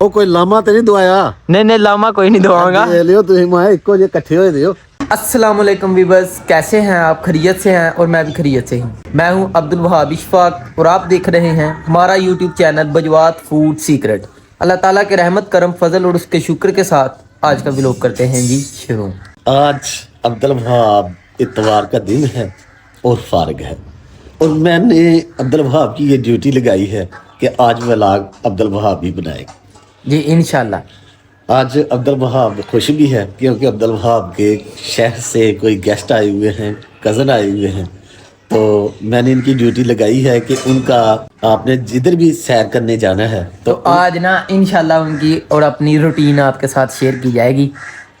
ਉਹ ਕੋਈ ਲਾਮਾ ਤੇ ਨਹੀਂ ਦਵਾਇਆ? नहीं लामा कोई नहीं दवाऊंगा। ले लियो ਤੁਸੀਂ ਮੈਂ ਇੱਕੋ ਜਿਹੇ ਇਕੱਠੇ ਹੋਏ ਦਿਓ। अस्सलाम वालेकुम वीवर्स, कैसे हैं आप? खैरियत से हैं? और मैं भी खैरियत से हूँ। मैं हूँ अब्दुल वहाब इशफाक और आप देख रहे हैं हमारा यूट्यूब चैनल बजवात फूड सीक्रेट। अल्लाह ताला के रहमत करम फजल और उसके शुक्र के साथ आज का व्लॉग करते हैं जी शुरू। आज अब्दुल वहाब इतवार का दिन है और फारिग है और मैंने अब्दुल वहाब की ये ड्यूटी लगाई है कि आज व्लॉग अब्दुल वहाब ही बनाएगा जी इंशाल्लाह। आज अब्दुल वहाब खुश भी है क्योंकि अब्दुल वहाब के शहर से कोई गेस्ट आए हुए हैं, कज़न आए हुए हैं, तो मैंने इनकी ड्यूटी लगाई है कि उनका आपने जिधर भी सैर करने जाना है तो आज ना इंशाल्लाह उनकी और अपनी रूटीन आपके साथ शेयर की जाएगी।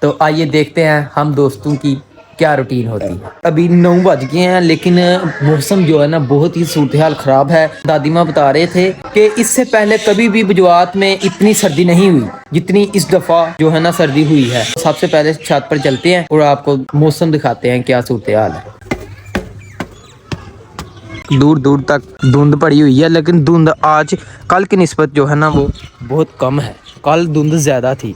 तो आइए देखते हैं हम दोस्तों की क्या रूटीन होती है। अभी 9 बज गए हैं लेकिन मौसम जो है ना बहुत ही सूरत हाल ख़राब है। दादी माँ बता रहे थे कि इससे पहले कभी भी बजवात में इतनी सर्दी नहीं हुई जितनी इस दफ़ा जो है ना सर्दी हुई है। सबसे पहले छत पर चलते हैं और आपको मौसम दिखाते हैं क्या सूरत हाल है। दूर दूर तक धुंध पड़ी हुई है लेकिन धुंध आज कल की निस्बत जो है ना वो बहुत कम है। कल धुंध ज़्यादा थी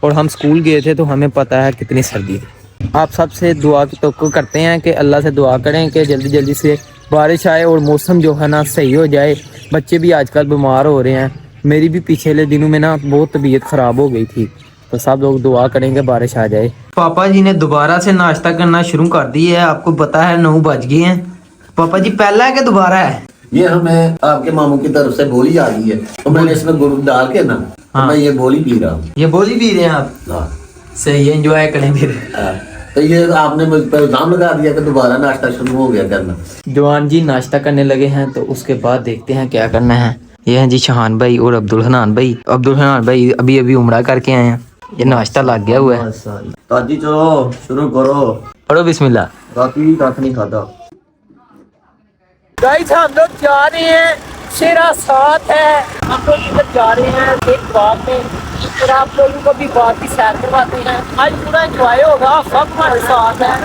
और हम स्कूल गए थे तो हमें पता है कितनी सर्दी थी। आप सबसे दुआ की तवक्को करते हैं कि अल्लाह से दुआ करें कि जल्दी जल्दी से बारिश आए और मौसम जो है ना सही हो जाए। बच्चे भी आजकल बीमार हो रहे हैं, मेरी भी पिछले दिनों में ना बहुत तबीयत ख़राब हो गई थी, तो सब लोग दुआ करेंगे बारिश आ जाए। पापा जी ने दोबारा से नाश्ता करना शुरू कर दिया है। आपको पता है 9 बज गए हैं। पापा जी पहला है कि दोबारा है? ये हमें आपके मामू की तरफ से बोली आ गई है तो मैंने इसमें गुड़ डाल के ना तो मैं ये बोली पी रहा हूँ। ये बोली पी रहे हैं आप? हाँ। सही है, एंजॉय करें फिर। तो ये आपने मुझ पर इल्जाम लगा दिया कि दोबारा नाश्ता शुरू हो गया करना। जवान जी नाश्ता करने लगे हैं तो उसके बाद देखते हैं क्या करना है। ये हैं जी शहान भाई और अब्दुल हनान भाई। अब्दुल हनान भाई अभी अभी उमरा करके आए हैं। ये नाश्ता लग गया हुआ है। ताजी चलो शुरू करो। पढ़ो बिस्मिल्लाह। काफी काफ नहीं खाता। गाइस हम लोग जा रहे हैं, शेरा साथ है, हम लोग इधर जा रहे हैं एक बाग में और आप लोगों को भी बाग की सैर करवाते हैं। आज पूरा एंजॉय होगा, सब हमारे साथ है।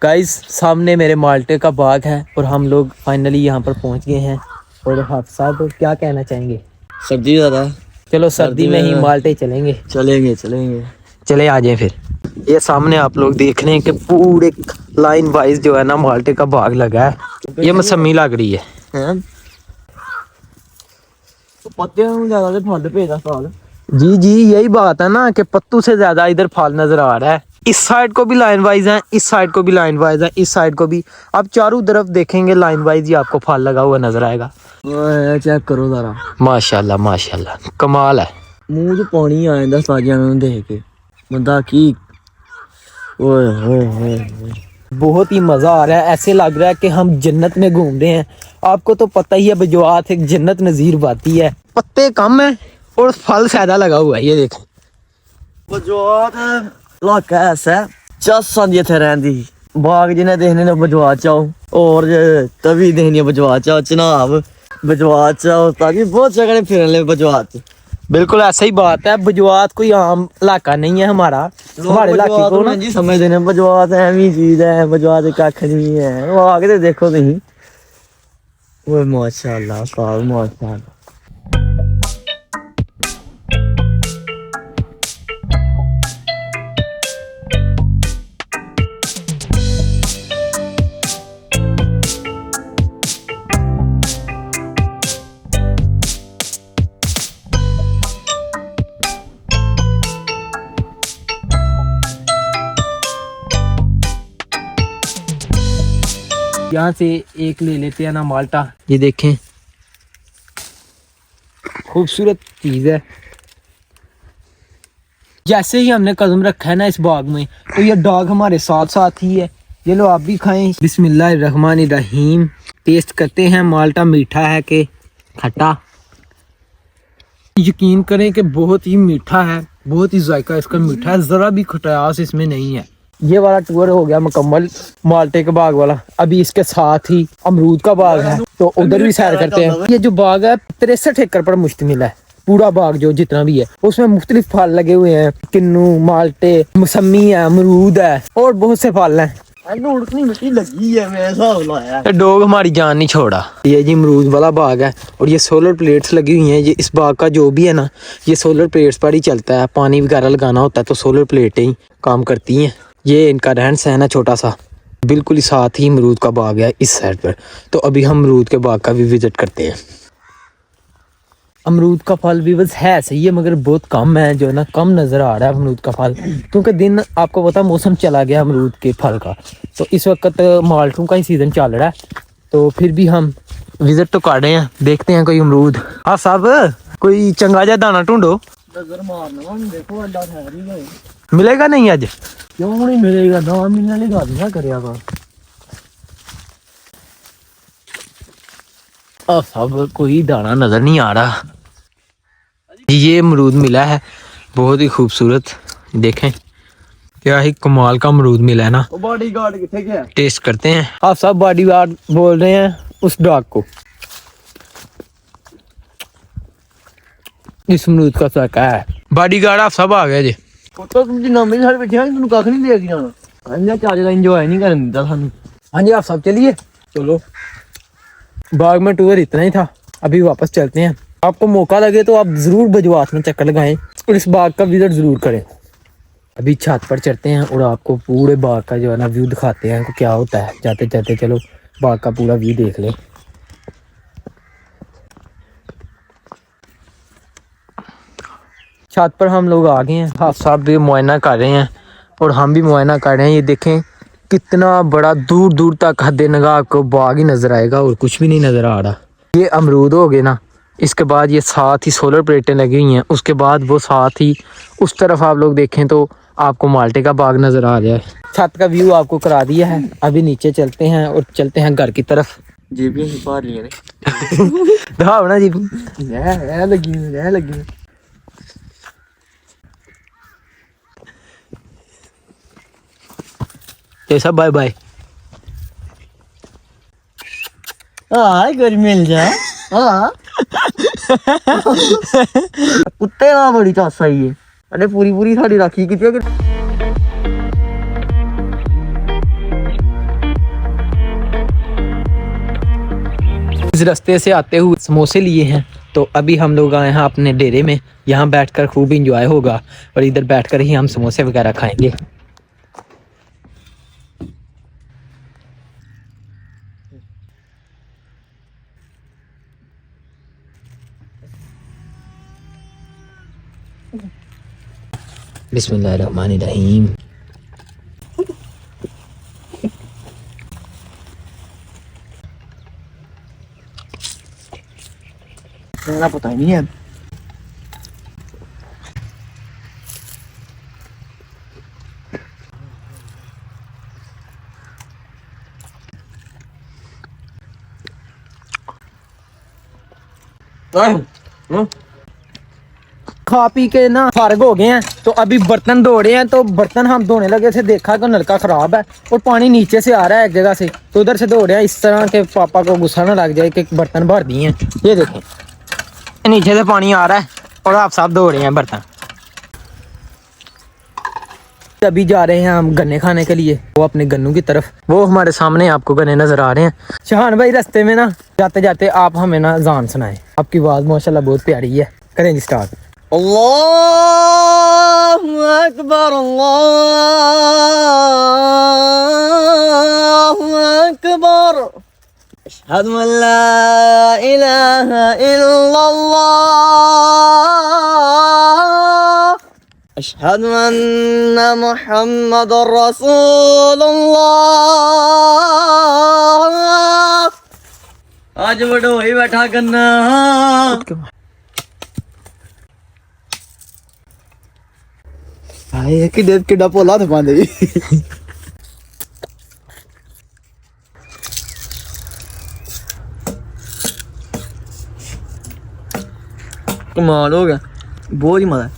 गाइस सामने मेरे माल्टे का बाग है और हम लोग फाइनली यहाँ पर पहुँच गए हैं। और हाफिज़ साहब क्या कहना चाहेंगे? सर्दी ज़्यादा, चलो सर्दी में ही माल्टे चलेंगे। चले आ जाए फिर। ये सामने आप लोग देख रहे हैं कि पूरे लाइन वाइज जो है ना माल्टे का बाग लगा है। ये मौसमी लग रही है। जी जी यही बात है ना कि पत्तू से ज्यादा इधर फल नजर आ रहा है। इस साइड को भी लाइन वाइज है, इस साइड को भी लाइन वाइज है, इस साइड को भी। आप चारों तरफ देखेंगे लाइन वाइज ही आपको फल लगा हुआ नजर आएगा। चेक करो जरा, माशाल्लाह माशाल्लाह कमाल है। मुंह च पानी आ जाता साजिया देख के बंदा की। ओए होए होए, बहुत ही मजा आ रहा है, ऐसे लग रहा है कि हम जन्नत में घूम रहे हैं। आपको तो पता ही है बजवात एक जन्नत नजीर बाती है। पत्ते कम है और फल ज्यादा लगा हुआ है। ये देखें बजवात इलाका ऐसा है चस आंदी थे रहंदी। बाग जिन्हें देखने ने बजवात चाओ और तवी देखनी बजवात चाओ, चनाब बजवात चाओ, ताकि बहुत जगह फिरने ले बजवात। बिल्कुल ऐसा ही बात है। बजवात कोई आम इलाका नहीं है हमारा। हमारे इलाके को ना जी समझ देने बजवात ऐसी चीज है, बजवात कख नहीं है। वो आगे तो देखो नहीं। वो माशाल्लाह साहब माशाल्लाह। यहाँ से एक ले लेते हैं ना माल्टा। ये देखें खूबसूरत चीज है। जैसे ही हमने कदम रखा है ना इस बाग में तो ये डॉग हमारे साथ साथ ही है। ये लो आप भी खाएं। बिस्मिल्लाहिर्रहमानिर्रहीम। टेस्ट करते हैं माल्टा मीठा है कि खट्टा। यकीन करें कि बहुत ही मीठा है, बहुत ही जायका इसका मीठा है, जरा भी खटास इसमें नहीं है। ये वाला टूर हो गया मुकम्मल माल्टे के बाग वाला। अभी इसके साथ ही अमरूद का बाग है, तो उधर भी सैर करते हैं। ये जो बाग है 63 एकड़ पर मुश्तमिल है। पूरा बाग जो जितना भी है उसमें मुख्तलिफ फल लगे हुए हैं, किन्नू, माल्टे, मौसमी है, अमरूद है और बहुत से फल हैं। उड़कनी मिट्टी लगी है, मैं हिसाब लाया। डॉग हमारी जान नहीं छोड़ा। ये जी अमरूद वाला बाग है और ये सोलर प्लेट्स लगी हुई हैं। ये इस बाग का जो भी है ना, ये सोलर प्लेट्स पर ही चलता है। पानी वगैरह लगाना होता है तो सोलर प्लेटें ही काम करती हैं। ये इनका रहन सहन है छोटा सा। बिल्कुल ही साथ ही अमरूद का बाग है इस साइड पर। तो अभी हम अमरूद के बाग का भी विजिट करते हैं। अमरूद का फल भी बस है सही है, मगर बहुत कम है, जो है ना कम नज़र आ रहा है अमरूद का फल, क्योंकि दिन आपको पता मौसम चला गया अमरूद के फल का। तो इस वक्त माल्टों का ही सीज़न चल रहा है, तो फिर भी हम विजिट तो कर रहे हैं, देखते हैं कोई अमरूद। हाँ साहब, कोई चंगा जा दाना ढूंढो। नजर मारना, देखो अंडा ठहरी गए। मिलेगा नहीं आज? क्यों नहीं मिलेगा, 2 महीने वाली गाड़ी ना करेगा। साहब कोई दाना नजर नहीं आ रहा। ये अमरूद मिला है, बहुत ही खूबसूरत। देखें क्या ही कमाल का अमरूद मिला है ना। बॉडी गार्ड किथे गया? टेस्ट करते हैं। आप सब बॉडी गार्ड बोल रहे हैं उस डॉग को। इस अमरूद का सका है। बॉडी गार्ड आप सब आ गए जी। तो तुम जिन्ना मेरे साथ बैठे हैं, तुम कख नहीं देख जाना। अन्या चार्ज का एंजॉय नहीं करने देता थानू। हाँ जी आप सब चलिए। चलो, बाग में टूर इतना ही था, अभी वापस चलते हैं। आपको मौका लगे तो आप जरूर बजवात में चक्कर लगाएं और इस बाग का विजिट जरूर करें। अभी छत पर चढ़ते हैं और आपको पूरे बाग का जो है ना व्यू दिखाते हैं कि क्या होता है। जाते जाते चलो बाग का पूरा व्यू देख लें। छत पर हम लोग आ गए हैं। हाँ साहब भी मुआयना कर रहे हैं और हम भी मुआयना कर रहे हैं। ये देखें कितना बड़ा, दूर दूर तक हद निगाह आपको बाग ही नज़र आएगा और कुछ भी नहीं नज़र आ रहा। ये अमरूद हो गए ना, इसके बाद ये साथ ही सोलर प्लेटें लगी हुई हैं, उसके बाद वो साथ ही उस तरफ आप लोग देखें तो आपको माल्टे का बाग नज़र आ जाए। छत का व्यू आपको करा दिया है, अभी नीचे चलते हैं और चलते हैं घर की तरफ। जेबियां ही पार लिया ने। दिखाओ ना जी। रह लगी। ये सब बाय बाय। हाँ घर मिल जा। हाँ कुत्ते ना बड़ी चासा ही है। अरे पूरी साड़ी राखी की थी। इस रास्ते से आते हुए समोसे लिए हैं, तो अभी हम लोग आए हैं अपने डेरे में। यहाँ बैठकर खूब इंजॉय होगा और इधर बैठकर ही हम समोसे वगैरह खाएंगे। बिस्मिल्लाहिर्रहमानिर्रहीम। मेरा पता ही नहीं है। खा पी के ना फारग हो गए हैं, तो अभी बर्तन धो रहे हैं। तो बर्तन हम धोने लगे थे, देखा कि नलका खराब है और पानी नीचे से आ रहा है एक जगह से, तो उधर से धो रहे हैं इस तरह के पापा को गुस्सा ना लग जाए कि बर्तन भर दिए हैं। ये देखें नीचे से पानी आ रहा है और आप सब धो रहे हैं बर्तन। अभी जा रहे हैं हम गन्ने खाने के लिए, वो अपने गन्नों की तरफ। वो हमारे सामने आपको गन्ने नजर आ रहे हैं। शहान भाई रास्ते में ना जाते जाते आप हमें ना जान सुनाएं। आपकी आवाज माशाल्लाह बहुत प्यारी है। करें जी स्टार्ट। अल्लाहु अकबर, अल्लाहु अकबर, अशहदु अल्ला इलाहा इल्लल्लाह, अशहदु अन्ना मुहम्मदुर रसूलुल्लाह। आज बड़ो ही बैठा करना। हाय किड्डा पोला था पांदे। कमाल हो गया, बहुत ही मजा है।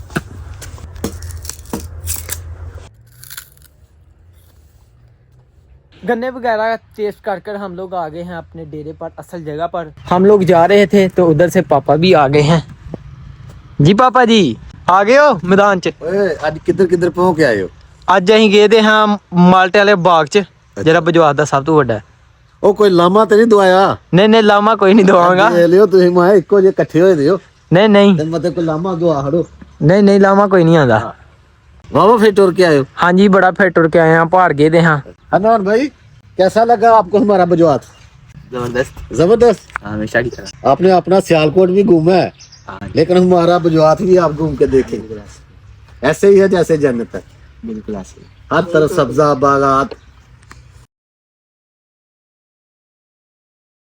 गन्ने वगैरह टेस्ट कर कर हम लोग आ गए हैं अपने डेरे पर, असल जगह पर। हम लोग जा रहे थे तो उधर से पापा भी आ गए हैं। जी पापा जी आ गए हो मैदान च? ओए आज किधर किधर पहुंच के आए हो? ਅੱਜ ਅਸੀਂ ਗਏ ਦੇ ਹਾਂ ਮਾਲਟੇ ਵਾਲੇ ਬਾਗ 'ਚ ਜਿਹੜਾ ਬਜਵਾਤ ਦਾ ਸਭ ਤੋਂ ਵੱਡਾ ਹੈ। ਉਹ ਕੋਈ ਲਾਮਾ ਤੇ ਨਹੀਂ ਦਵਾਇਆ? ਨਹੀਂ ਨਹੀਂ ਲਾਮਾ ਕੋਈ ਨਹੀਂ ਦਵਾਂਗਾ। ਲੈ ਲਿਓ ਤੁਸੀਂ, ਮੈਂ ਇੱਕੋ ਜਿਹੇ ਇਕੱਠੇ ਹੋਏ ਦਿਓ ਨਹੀਂ ਨਹੀਂ ਤੇ ਮਤੇ ਕੋਈ ਲਾਮਾ ਦਵਾ ਹੜੋ। ਨਹੀਂ ਨਹੀਂ ਲਾਮਾ ਕੋਈ ਨਹੀਂ ਆਉਂਦਾ। वाह फिर टूर के आए हो? हाँ जी बड़ा फिर टुर के आए हैं, पहाड़ गए थे। हाँ अनवर भाई कैसा लगा आपको हमारा बजवात? जबरदस्त। जबरदस्त। हमेशा की तरह। आपने अपना सियालकोट भी घूमा है, लेकिन हमारा बजवात भी आप घूम के देखें। ऐसे ही है जैसे जन्नत है, बिल्कुल ऐसे। हर तरफ सब्जा बागात,